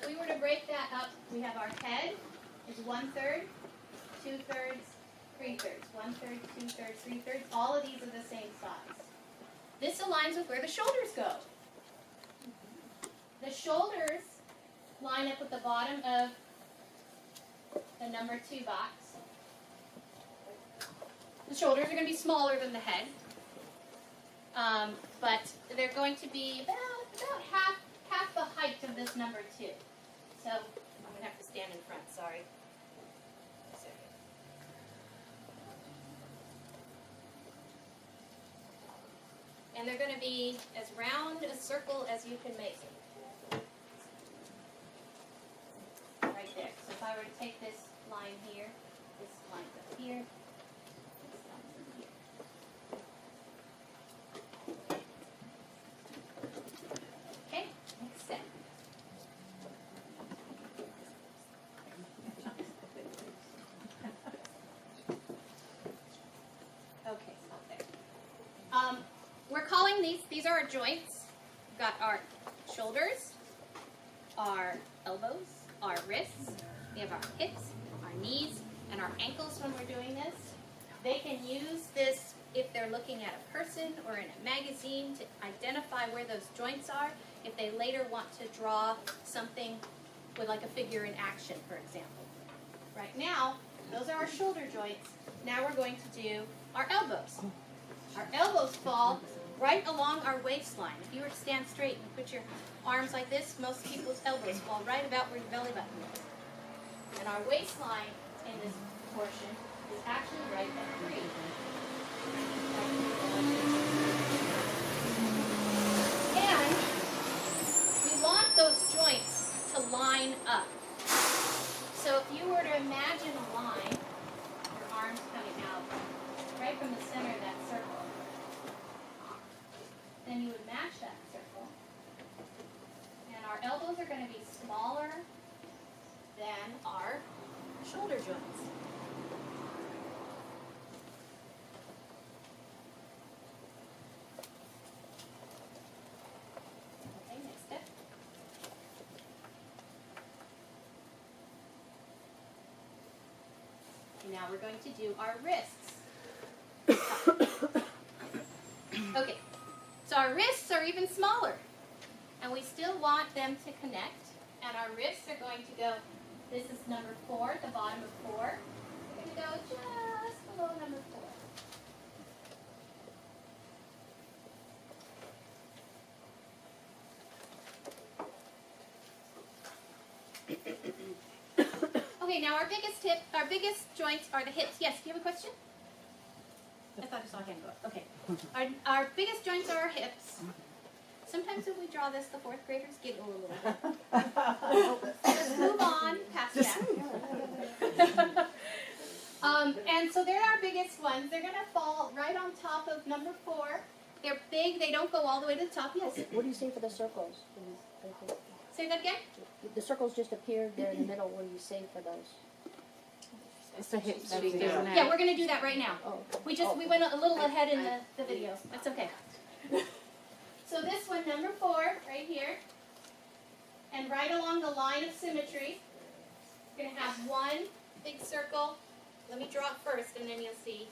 if we were to break that up, we have our head is 1/3, 2/3, 3/3. 1/3, 2/3, 3/3. All of these are the same size. This aligns with where the shoulders go. The shoulders line up with the bottom of the number 2 box. The shoulders are going to be smaller than the head, but they're going to be about half the height of this number 2. So I'm going to have to stand in front, sorry. And they're going to be as round a circle as you can make it. Right there. So if I were to take this line here, this line's up here, this line's in here. Okay, next step. Okay, stop there. We're calling these are our joints. We've got our shoulders, our elbows, our wrists, we have our hips, our knees, and our ankles when we're doing this. They can use this if they're looking at a person or in a magazine to identify where those joints are, if they later want to draw something with like a figure in action, for example. Right now, those are our shoulder joints. Now we're going to do our elbows. Our elbows fall right along our waistline. If you were to stand straight and put your arms like this, most people's elbows fall right about where your belly button is. And our waistline in this portion is actually right at 3. And we want those joints to line up. So if you were to imagine a line, your arms coming out right from the center of that circle, then you would match that circle. And our elbows are going to be smaller than our shoulder joints. Okay, next step. And now we're going to do our wrists. Okay. So our wrists are even smaller, and we still want them to connect, and our wrists are going to go, this is number 4, at the bottom of 4. We're going to go just below number 4. Okay, now our biggest joints are the hips. Yes, do you have a question? I thought I saw a hand go up. Okay. Our biggest joints are our hips. Sometimes when we draw this, the 4th graders giggle a little bit. Let's move on past that. And so they're our biggest ones. They're going to fall right on top of number 4. They're big. They don't go all the way to the top. Yes? What do you say for the circles? Say that again? The circles just appear there in the middle. What do you say for those? It's the hips. Yeah, we're going to do that right now. Oh. We went a little ahead in the video. That's okay. So this one, number 4, right here, and right along the line of symmetry, we're going to have one big circle. Let me draw it first, and then you'll see.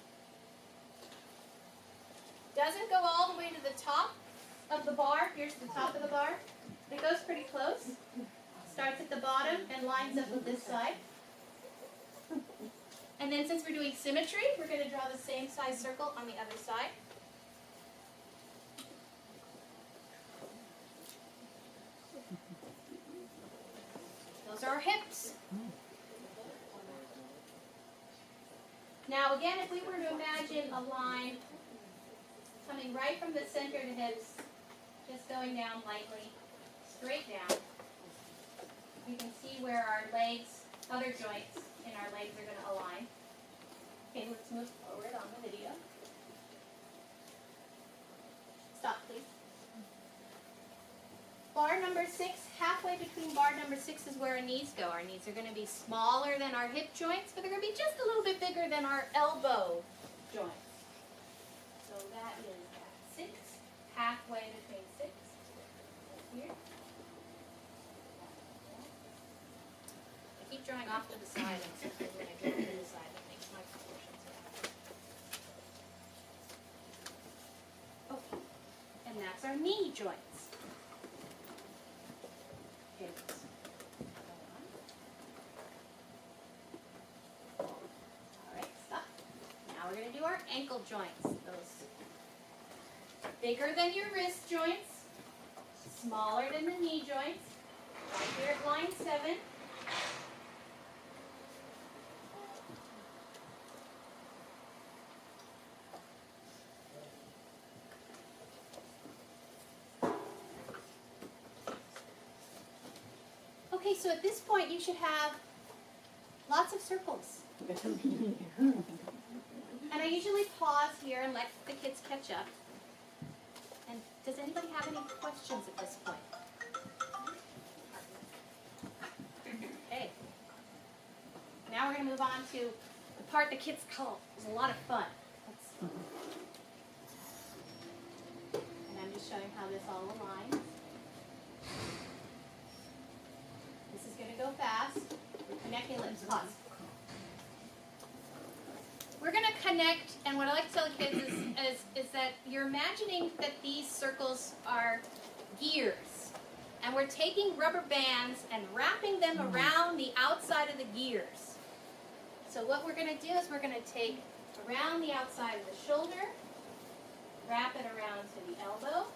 Doesn't go all the way to the top of the bar. Here's the top of the bar. It goes pretty close. Starts at the bottom and lines up with this side. And then since we're doing symmetry, we're going to draw the same size circle on the other side. Those are our hips. Now again, if we were to imagine a line coming right from the center of the hips, just going down lightly, straight down, you can see where our legs, other joints in our legs are going to align. Okay, let's move forward on the video. Stop, please. Bar number 6, halfway between bar number 6 is where our knees go. Our knees are going to be smaller than our hip joints, but they're going to be just a little bit bigger than our elbow joints. So that is at 6, halfway between 6, here. drawing off to the side, and sometimes when I draw to the side, it makes my proportions bad. Okay, and that's our knee joints. Okay, let's go on. All right, stop. Now we're going to do our ankle joints. Those bigger than your wrist joints, smaller than the knee joints. Right here at line 7. Okay, so at this point you should have lots of circles. And I usually pause here and let the kids catch up. And does anybody have any questions at this point? Okay. Now we're going to move on to the part the kids call. It's a lot of fun. And I'm just showing how this all aligns. This is going to go fast. We're connecting. Let's pause. We're going to connect, and what I like to tell the kids is that you're imagining that these circles are gears. And we're taking rubber bands and wrapping them around the outside of the gears. So what we're going to do is we're going to take around the outside of the shoulder, wrap it around to the elbow,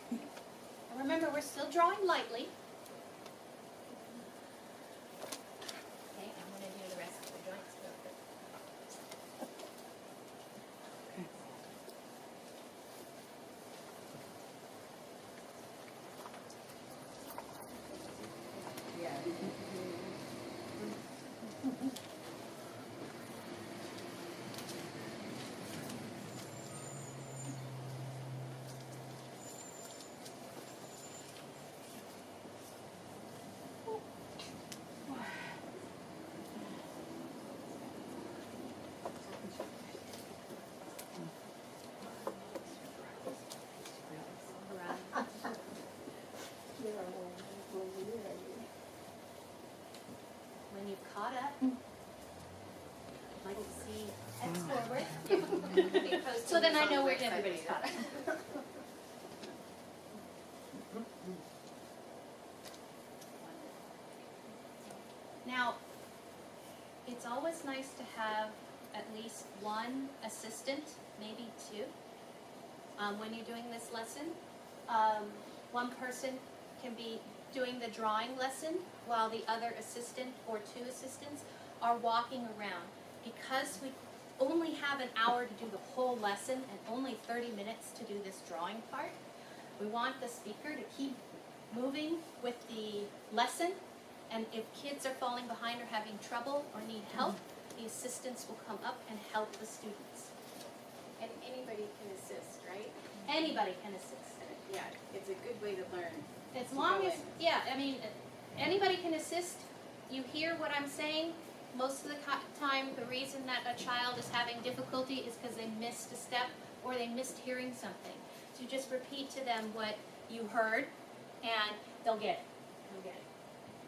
and remember, we're still drawing lightly. Okay, I'm going to do the rest of the joints real quick. When you've caught up, I'd like to see X forward. So then I know where everybody's caught up. Now, it's always nice to have at least one assistant, maybe two, when you're doing this lesson. One person can be doing the drawing lesson while the other assistant or two assistants are walking around. Because we only have an hour to do the whole lesson and only 30 minutes to do this drawing part, we want the speaker to keep moving with the lesson, and if kids are falling behind or having trouble or need help, the assistants will come up and help the students. And anybody can assist, right? Anybody can assist. Yeah, it's a good way to learn. As long as, yeah, I mean, anybody can assist. You hear what I'm saying. Most of the time, the reason that a child is having difficulty is because they missed a step or they missed hearing something. So you just repeat to them what you heard, and they'll get it. They'll get it.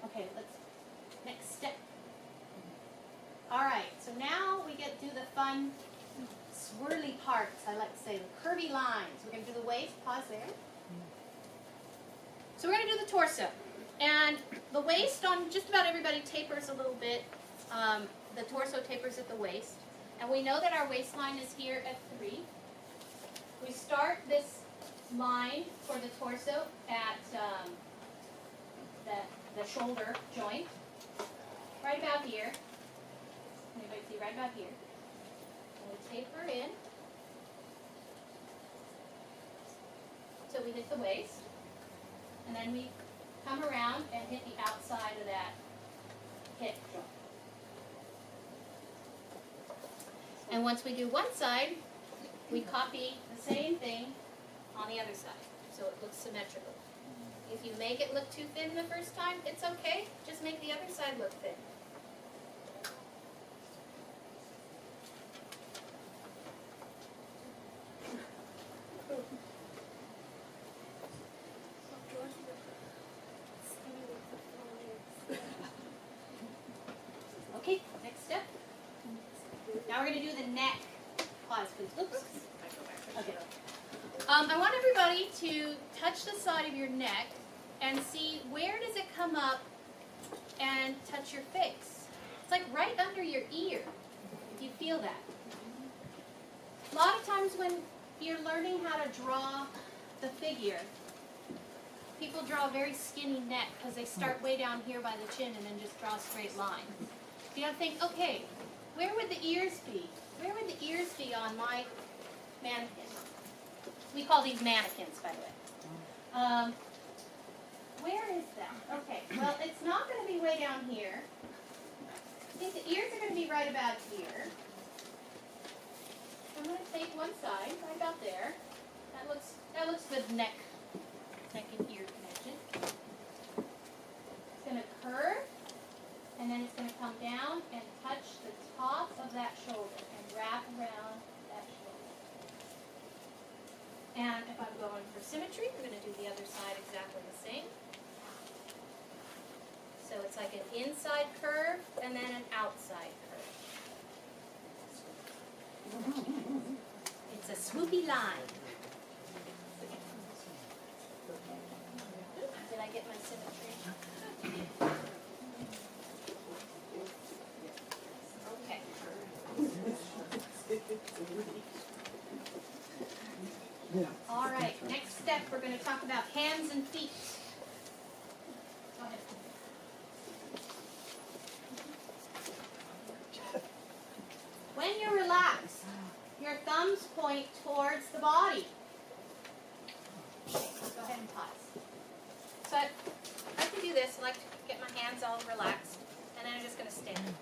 Okay, let's, next step. All right, so now we get to the fun swirly parts, I like to say, the curvy lines. We're going to do the waist, pause there. So we're going to do the torso. And the waist on just about everybody tapers a little bit. The torso tapers at the waist. And we know that our waistline is here at 3. We start this line for the torso at the shoulder joint, right about here. Anybody see right about here? And we taper in till we hit the waist. And then we come around and hit the outside of that hip joint. And once we do one side, we copy the same thing on the other side, so it looks symmetrical. If you make it look too thin the first time, it's okay. Just make the other side look thin. Now we're going to do the neck. Pause, please. Oops. Okay. I want everybody to touch the side of your neck and see where does it come up and touch your face. It's like right under your ear, if you feel that. A lot of times when you're learning how to draw the figure, people draw a very skinny neck because they start way down here by the chin and then just draw a straight line. You don't think, okay, where would the ears be? Where would the ears be on my mannequin? We call these mannequins, by the way. Where is that? Okay, well, it's not going to be way down here. I think the ears are going to be right about here. I'm going to take one side, right about there. That looks good neck and ear connection. It's going to curve, and then it's going to come down and touch the top of that shoulder and wrap around that shoulder. And if I'm going for symmetry, we're going to do the other side exactly the same. So it's like an inside curve and then an outside curve. It's a swoopy line. Did I get my symmetry? Okay. All right, next step, we're going to talk about hands and feet. Go ahead. When you're relaxed, your thumbs point towards the body. Okay, go ahead and pause. So I like to do this. I like to get my hands all relaxed, and then I'm just going to stand.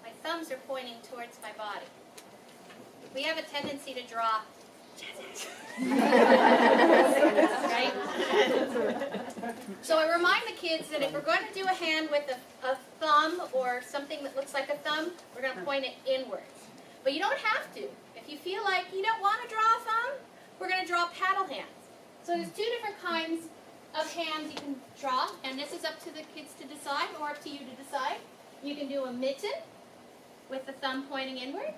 My thumbs are pointing towards my body. We have a tendency to draw right? So I remind the kids that if we're going to do a hand with a thumb or something that looks like a thumb, we're going to point it inwards. But you don't have to. If you feel like you don't want to draw a thumb, we're going to draw paddle hands. So there's two different kinds of hands you can draw, and this is up to the kids to decide, or up to you to decide. You can do a mitten with the thumb pointing inward,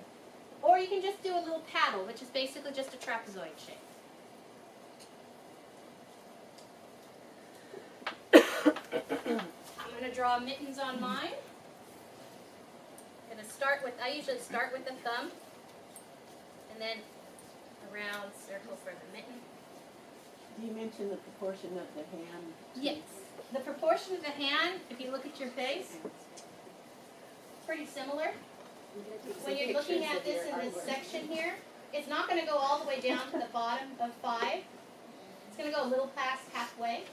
or you can just do a little paddle, which is basically just a trapezoid shape. I'm going to draw mittens on mine. I usually start with the thumb, and then a round circle for the mitten. You mentioned the proportion of the hand. Yes. The proportion of the hand, if you look at your face, pretty similar. When you're looking at this in this section here, it's not going to go all the way down to the bottom of 5. It's going to go a little past halfway.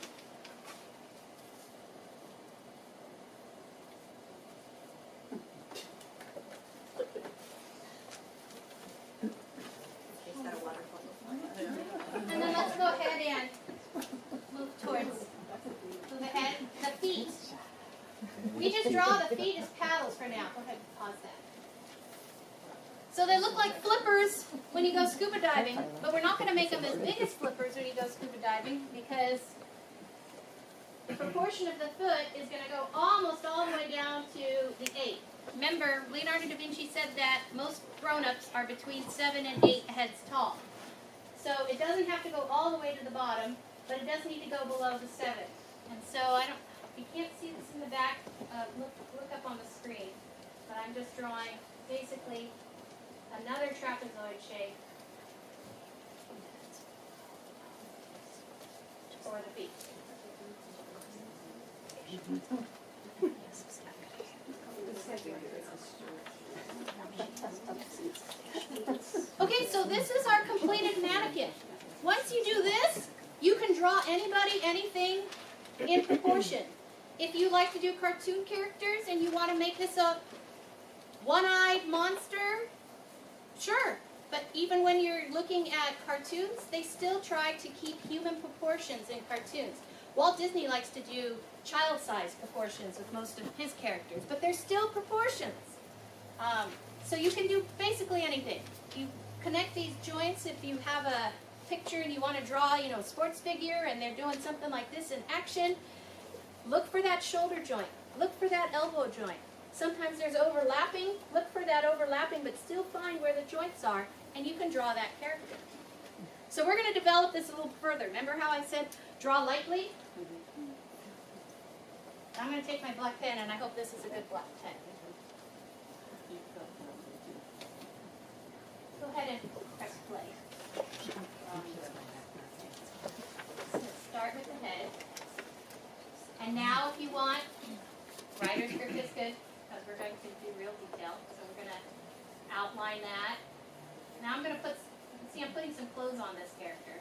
And then let's go ahead and move towards the head. The feet. We just draw the feet as paddles for now. Go ahead and pause that. So they look like flippers when you go scuba diving, but we're not going to make them as big as flippers when you go scuba diving because the proportion of the foot is going to go almost all the way down to the 8. Remember, Leonardo da Vinci said that most grown-ups are between 7 and 8 heads tall. So it doesn't have to go all the way to the bottom, but it does need to go below the 7. And so you can't see this in the back, look up on the screen, but I'm just drawing basically another trapezoid shape for the feet. Okay, so this is our completed mannequin. Once you do this, you can draw anybody, anything in proportion. If you like to do cartoon characters and you want to make this a one-eyed monster, sure. But even when you're looking at cartoons, they still try to keep human proportions in cartoons. Walt Disney likes to do child-sized proportions with most of his characters, but they're still proportions. So you can do basically anything. You connect these joints if you have a picture and you want to draw, a sports figure and they're doing something like this in action. Look for that shoulder joint. Look for that elbow joint. Sometimes there's overlapping. Look for that overlapping, but still find where the joints are, and you can draw that character. So we're going to develop this a little further. Remember how I said draw lightly? I'm going to take my black pen, and I hope this is a good black pen. Go ahead and press play. Start with the head. And now if you want, writer's script is good because we're going to do real detail. So we're going to outline that. Now I'm going to I'm putting some clothes on this character.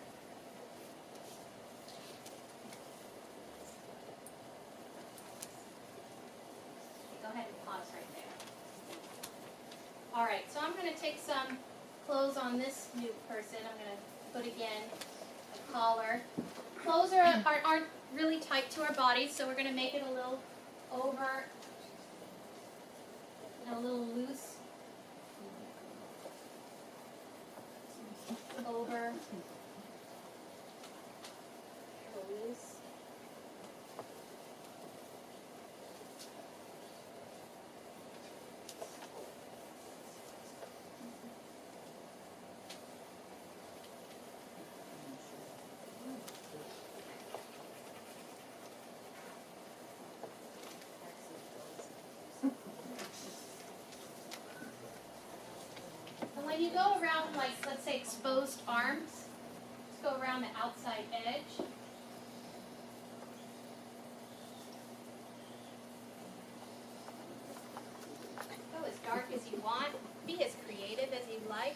Go ahead and pause right there. All right, so I'm going to take some clothes on this new person. I'm going to put again a collar. Clothes aren't really tight to our bodies, so we're going to make it a little over, a little loose. Over, loose. And when you go around, like, let's say exposed arms, just go around the outside edge. Go as dark as you want. Be as creative as you like.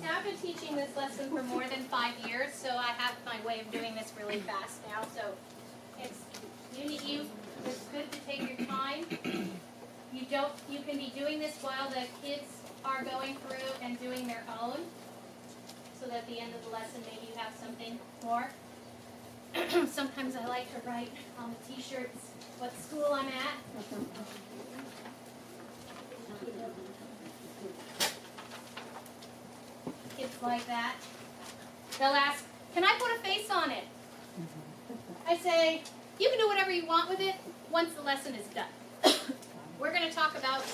Now I've been teaching this lesson for more than 5 years, so I have my way of doing this really fast now. So it's good to take your time. You can be doing this while the kids are going through and doing their own, so that at the end of the lesson maybe you have something more. Sometimes I like to write on the t-shirts what school I'm at. Kids like that. They'll ask, can I put a face on it? I say, you can do whatever you want with it once the lesson is done. We're going to talk about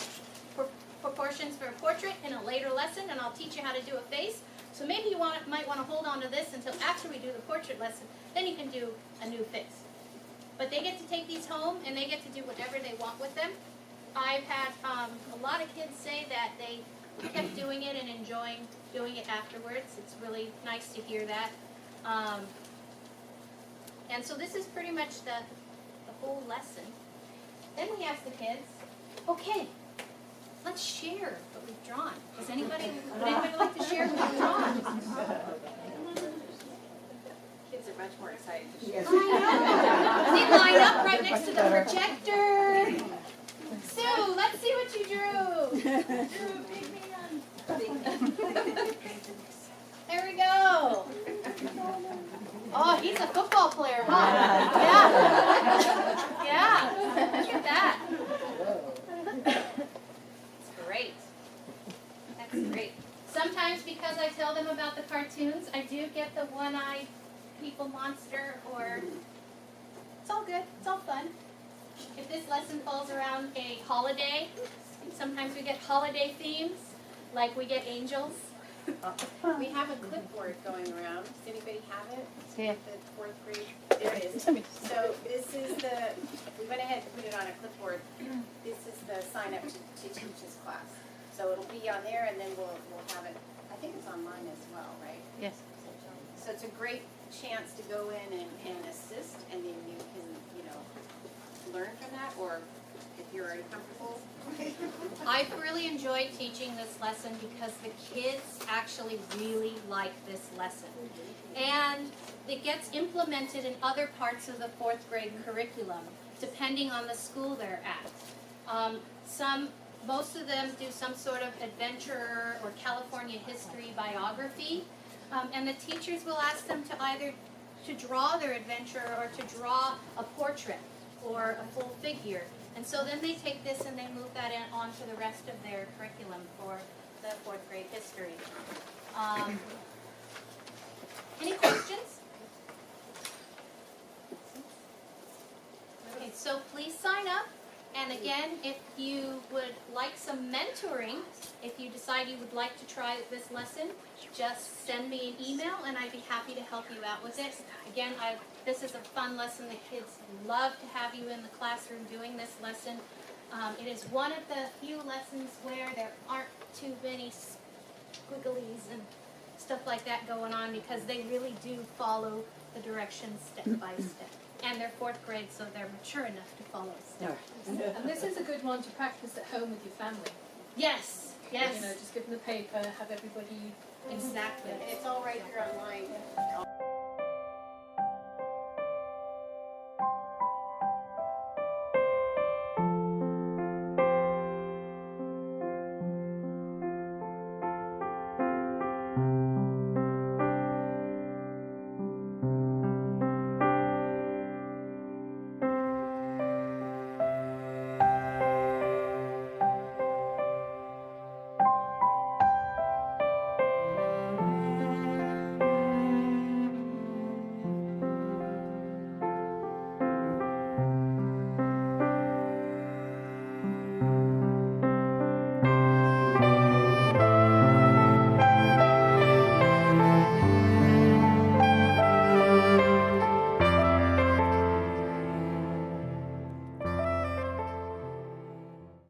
proportions for a portrait in a later lesson, and I'll teach you how to do a face. So maybe you might want to hold on to this until after we do the portrait lesson. Then you can do a new face. But they get to take these home, and they get to do whatever they want with them. I've had a lot of kids say that they kept doing it and enjoying doing it afterwards. It's really nice to hear that. And so this is pretty much the whole lesson. Then we ask the kids, okay, let's share what we've drawn. Would anybody like to share what we've drawn? Kids are much more excited to share. I know. They line up right next to the projector. Sue, let's see what you drew. Drew a big man. There we go. Oh, he's a football player, huh? Yeah. Yeah. Look at that. That's great. That's great. Sometimes because I tell them about the cartoons, I do get the one-eyed people monster, or it's all good. It's all fun. If this lesson falls around a holiday, sometimes we get holiday themes, like we get angels. We have a clipboard going around. Does anybody have it? Yeah. The 4th grade. There it is. So this is we went ahead and put it on a clipboard. This is the sign up to teach this class. So it'll be on there, and then we'll have it. I think it's online as well, right? Yes. So it's a great chance to go in and assist, and then you can, learn from that, or if you're already comfortable? I've really enjoyed teaching this lesson because the kids actually really like this lesson. And it gets implemented in other parts of the 4th grade curriculum, depending on the school they're at. Most of them do some sort of adventure or California history biography, and the teachers will ask them to either to draw their adventure or to draw a portrait or a full figure. And so then they take this and they move that on to the rest of their curriculum for the 4th grade history. Any questions? Okay, so please sign up. And again, if you would like some mentoring, if you decide you would like to try this lesson, just send me an email and I'd be happy to help you out with it. Again, this is a fun lesson. The kids love to have you in the classroom doing this lesson. It is one of the few lessons where there aren't too many squigglies and stuff like that going on because they really do follow the directions step by step. And they're 4th grade, so they're mature enough to follow step. And this is a good one to practice at home with your family. Yes, yes. You know, just give them the paper, have everybody. Exactly. And it's all right here online.